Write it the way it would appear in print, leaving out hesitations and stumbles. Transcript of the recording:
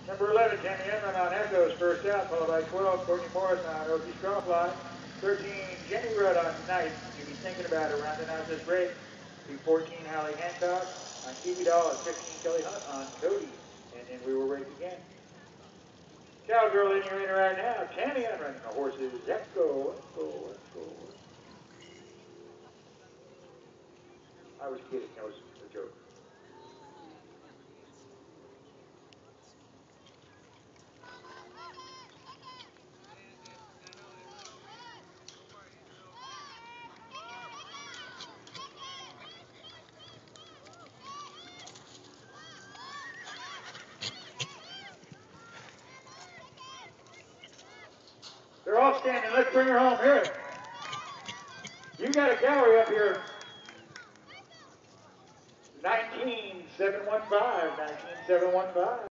Number 11, Tammy on Echoes, first out, followed by 12, Courtney Morris on Okie Strawfly. 13, Jenny Rudd on Night. You'll be thinking about it, rounding out this break. 14, Hallie Hancock on Kiwi Doll, and 15, Kelly Hunt on Cody. And then we will race again. Cowgirl in your inner right now. Tammy on running the horses. Let's go, let's go, let's go. I was kidding, that was a joke. They're all standing. Let's bring her home. Here. You got a gallery up here. 19715. 19715.